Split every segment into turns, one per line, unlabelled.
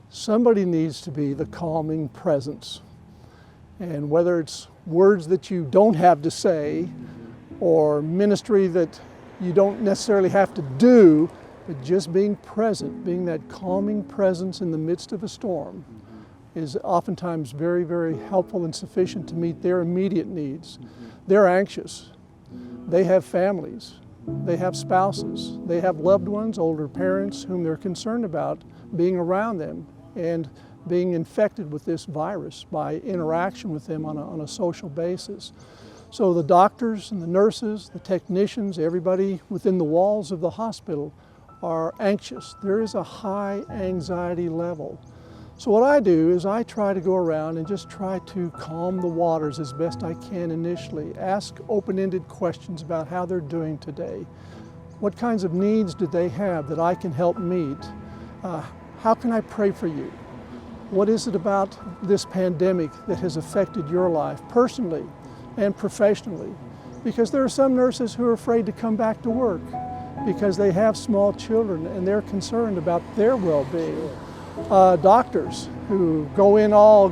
Somebody needs to be the calming presence. And whether it's words that you don't have to say or ministry that you don't necessarily have to do, but just being present, being that calming presence in the midst of a storm is oftentimes very, very helpful and sufficient to meet their immediate needs. They're anxious. They have families. They have spouses. They have loved ones, older parents whom they're concerned about being around them and being infected with this virus by interaction with them on a social basis. So the doctors and the nurses, the technicians, everybody within the walls of the hospital are anxious. There is a high anxiety level. So what I do is I try to go around and just try to calm the waters as best I can initially. Ask open-ended questions about how they're doing today. What kinds of needs do they have that I can help meet? How can I pray for you? What is it about this pandemic that has affected your life personally and professionally? Because there are some nurses who are afraid to come back to work because they have small children and they're concerned about their well-being. Doctors who go in all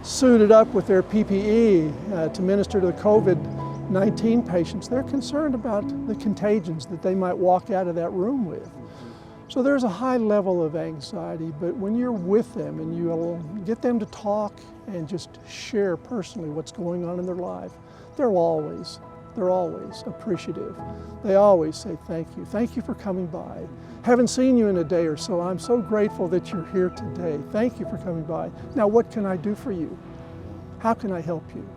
suited up with their PPE to minister to the COVID-19 patients, they're concerned about the contagions that they might walk out of that room with. So there's a high level of anxiety, but when you're with them and you get them to talk and just share personally what's going on in their life, they're always appreciative. They always say thank you for coming by. Haven't seen you in a day or so. I'm so grateful that you're here today. Thank you for coming by. Now what can I do for you? How can I help you?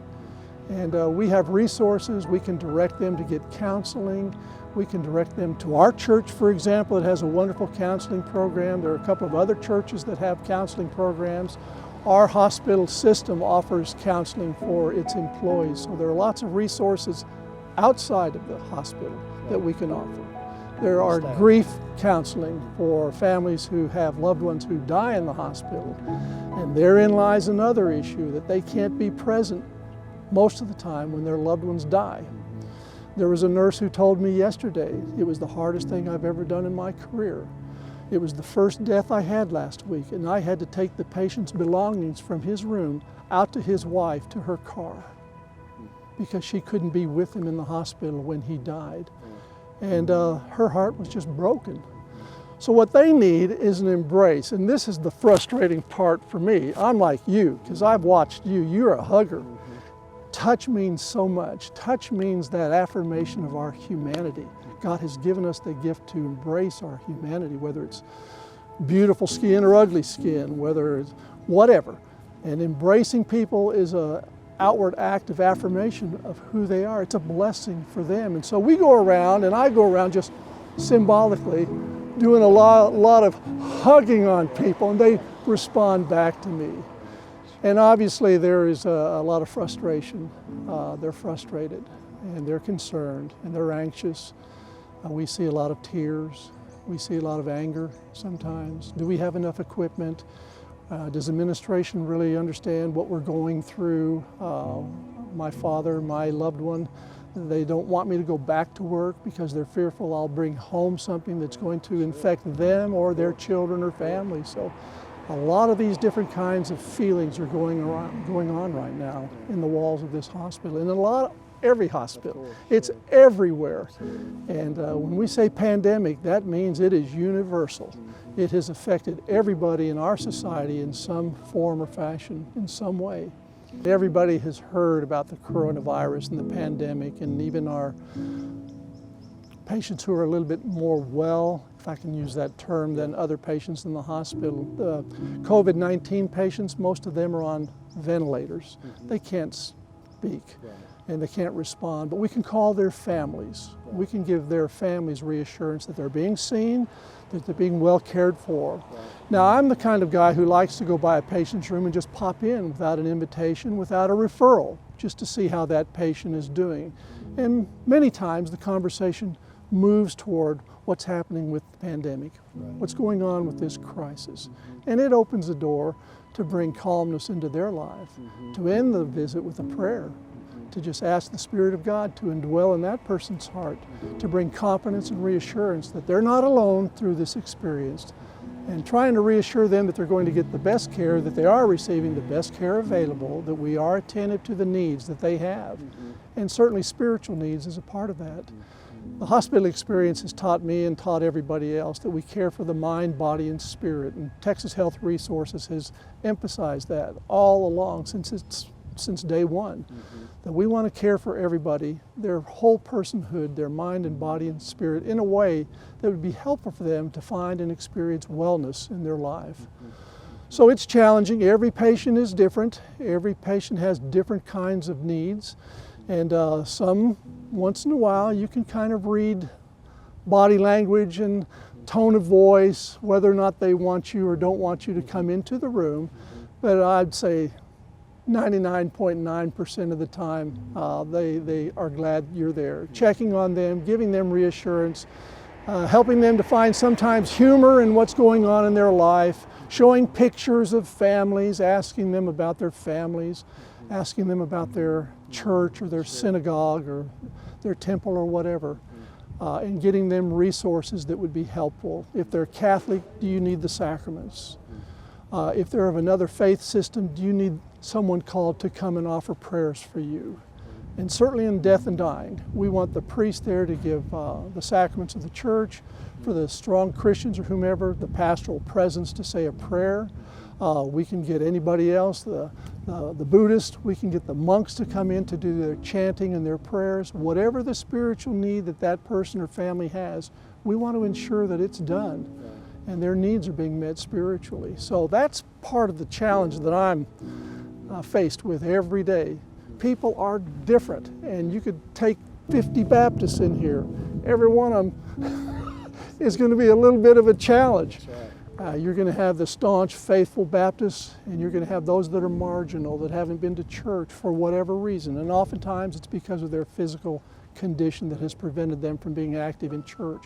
And we have resources. We can direct them to get counseling. We can direct them to our church, for example. It has a wonderful counseling program. There are a couple of other churches that have counseling programs. Our hospital system offers counseling for its employees. So there are lots of resources outside of the hospital that we can offer. There are grief counseling for families who have loved ones who die in the hospital. And therein lies another issue, that they can't be present most of the time when their loved ones die. There was a nurse who told me yesterday it was the hardest thing I've ever done in my career. It was the first death I had last week, and I had to take the patient's belongings from his room out to his wife to her car because she couldn't be with him in the hospital when he died. And her heart was just broken. So what they need is an embrace, and this is the frustrating part for me. I'm like you, because I've watched you. You're a hugger. Touch means so much. Touch means that affirmation of our humanity. God has given us the gift to embrace our humanity, whether it's beautiful skin or ugly skin, whether it's whatever. And embracing people is an outward act of affirmation of who they are. It's a blessing for them. And so we go around, and I go around just symbolically doing a lot of hugging on people, and they respond back to me. And obviously there is a lot of frustration. They're frustrated, and they're concerned, and they're anxious. We see a lot of tears. We see a lot of anger sometimes. Do we have enough equipment? Does administration really understand what we're going through? My father, my loved one, they don't want me to go back to work because they're fearful I'll bring home something that's going to infect them or their children or family. So a lot of these different kinds of feelings are going on right now in the walls of this hospital, and every hospital. It's everywhere. And when we say pandemic, that means it is universal. It has affected everybody in our society in some form or fashion, in some way. Everybody has heard about the coronavirus and the pandemic, and even our patients who are a little bit more well, if I can use that term, than other patients in the hospital. The COVID-19 patients, most of them are on ventilators. They can't speak and they can't respond, but we can call their families. We can give their families reassurance that they're being seen, that they're being well cared for. Now, I'm the kind of guy who likes to go by a patient's room and just pop in without an invitation, without a referral, just to see how that patient is doing. And many times the conversation moves toward what's happening with the pandemic, what's going on with this crisis. And it opens the door to bring calmness into their life, to end the visit with a prayer, to just ask the Spirit of God to indwell in that person's heart, to bring confidence and reassurance that they're not alone through this experience, and trying to reassure them that they're going to get the best care, that they are receiving the best care available, that we are attentive to the needs that they have, and certainly spiritual needs is a part of that. The hospital experience has taught me and taught everybody else that we care for the mind, body, and spirit, and Texas Health Resources has emphasized that all along since day one, that we want to care for everybody, their whole personhood, their mind and body and spirit, in a way that would be helpful for them to find and experience wellness in their life. So it's challenging. Every patient is different. Every patient has different kinds of needs. And some, once in a while, you can kind of read body language and tone of voice, whether or not they want you or don't want you to come into the room. But I'd say 99.9% of the time, they are glad you're there, checking on them, giving them reassurance, helping them to find sometimes humor in what's going on in their life, showing pictures of families, asking them about their families, asking them about their church or their synagogue or their temple or whatever, and getting them resources that would be helpful. If they're Catholic, do you need the sacraments? If they're of another faith system, do you need someone called to come and offer prayers for you? And certainly in death and dying, we want the priest there to give the sacraments of the church, for the strong Christians or whomever, the pastoral presence to say a prayer. We can get anybody else, the Buddhist, we can get the monks to come in to do their chanting and their prayers. Whatever the spiritual need that that person or family has, we want to ensure that it's done and their needs are being met spiritually. So that's part of the challenge that I'm faced with every day. People are different, and you could take 50 Baptists in here. Every one of them is going to be a little bit of a challenge. You're going to have the staunch, faithful Baptists, and you're going to have those that are marginal, that haven't been to church for whatever reason. And oftentimes it's because of their physical condition that has prevented them from being active in church.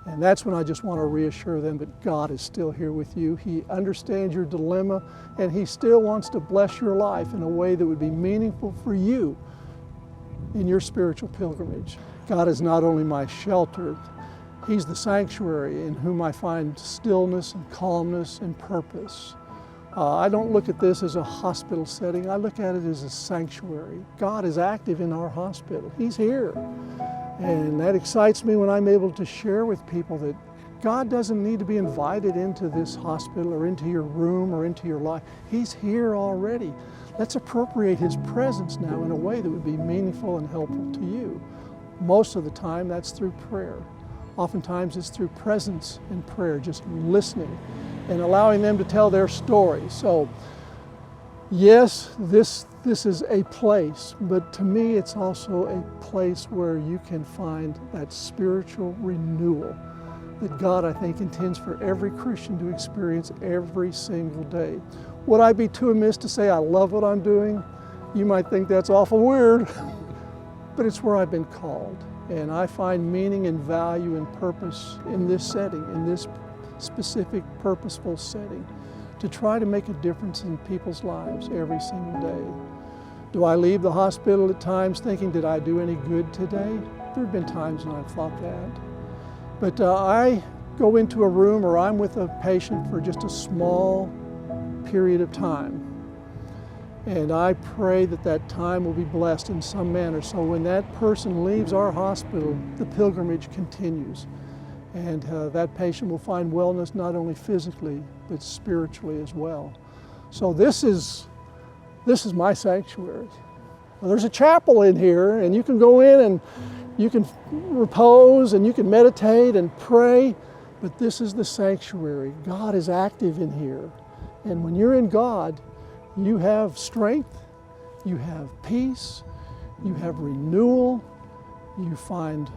And that's when I just want to reassure them that God is still here with you. He understands your dilemma, and He still wants to bless your life in a way that would be meaningful for you in your spiritual pilgrimage. God is not only my shelter, He's the sanctuary in whom I find stillness and calmness and purpose. I don't look at this as a hospital setting. I look at it as a sanctuary. God is active in our hospital. He's here. And that excites me when I'm able to share with people that God doesn't need to be invited into this hospital or into your room or into your life. He's here already. Let's appropriate His presence now in a way that would be meaningful and helpful to you. Most of the time, that's through prayer. Oftentimes, it's through presence and prayer, just listening and allowing them to tell their story. So, yes, this is a place, but to me, it's also a place where you can find that spiritual renewal that God, I think, intends for every Christian to experience every single day. Would I be too amiss to say I love what I'm doing? You might think that's awful weird, but it's where I've been called. And I find meaning and value and purpose in this setting, in this specific, purposeful setting, to try to make a difference in people's lives every single day. Do I leave the hospital at times thinking, did I do any good today? There have been times when I've thought that. But I go into a room or I'm with a patient for just a small period of time. And I pray that that time will be blessed in some manner. So when that person leaves our hospital, the pilgrimage continues. And that patient will find wellness not only physically, but spiritually as well. So this is my sanctuary. Well, there's a chapel in here, and you can go in and you can repose and you can meditate and pray, but this is the sanctuary. God is active in here. And when you're in God, you have strength, you have peace, you have renewal, you find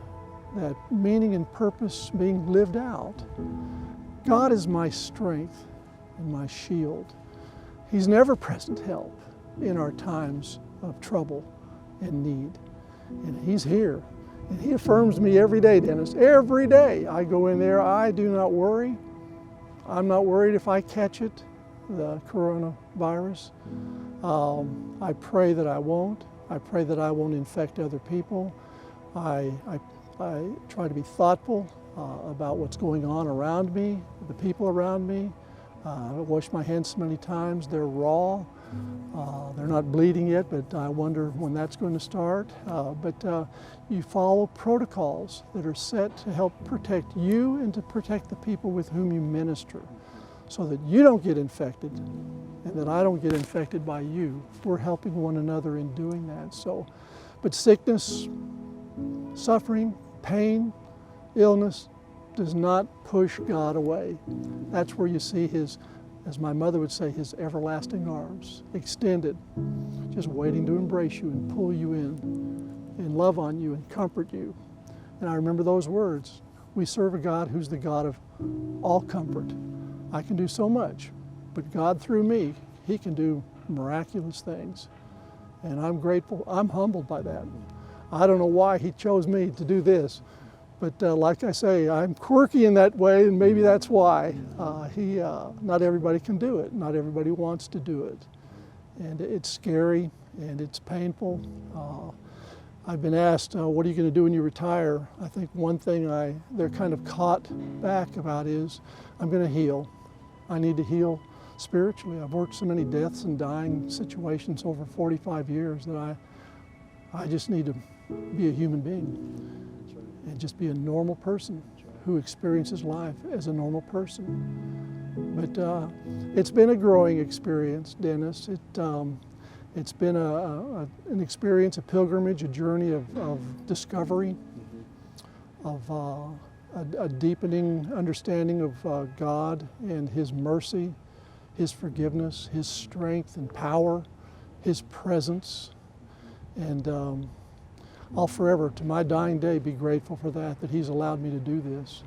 that meaning and purpose being lived out. God is my strength and my shield. He's an ever-present help in our times of trouble and need. And He's here. And He affirms me every day, Dennis. Every day I go in there, I do not worry. I'm not worried if I catch it, the coronavirus. I pray that I won't. I pray that I won't infect other people. I try to be thoughtful about what's going on around me, the people around me. I wash my hands many times. They're raw. They're not bleeding yet, but I wonder when that's going to start. But you follow protocols that are set to help protect you and to protect the people with whom you minister, so that you don't get infected and that I don't get infected by you. We're helping one another in doing that. So, but sickness, suffering, pain, illness does not push God away. That's where you see His, as my mother would say, His everlasting arms extended, just waiting to embrace you and pull you in and love on you and comfort you. And I remember those words. We serve a God who's the God of all comfort. I can do so much, but God through me, He can do miraculous things. And I'm grateful, I'm humbled by that. I don't know why He chose me to do this, but like I say, I'm quirky in that way, and maybe that's why. Not everybody can do it. Not everybody wants to do it. And it's scary, and it's painful. I've been asked, what are you going to do when you retire? I think one thing they're kind of caught back about is, I'm going to heal. I need to heal spiritually. I've worked so many deaths and dying situations over 45 years that I just need to be a human being and just be a normal person who experiences life as a normal person. But it's been a growing experience, Dennis. It's been an experience, a pilgrimage, a journey of discovery, of a deepening understanding of God and His mercy, His forgiveness, His strength and power, His presence. And I'll forever, to my dying day, be grateful for that He's allowed me to do this.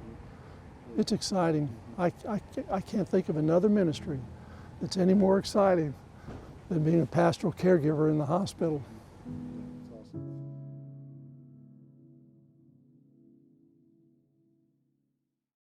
It's exciting. I can't think of another ministry that's any more exciting than being a pastoral caregiver in the hospital.
That's awesome.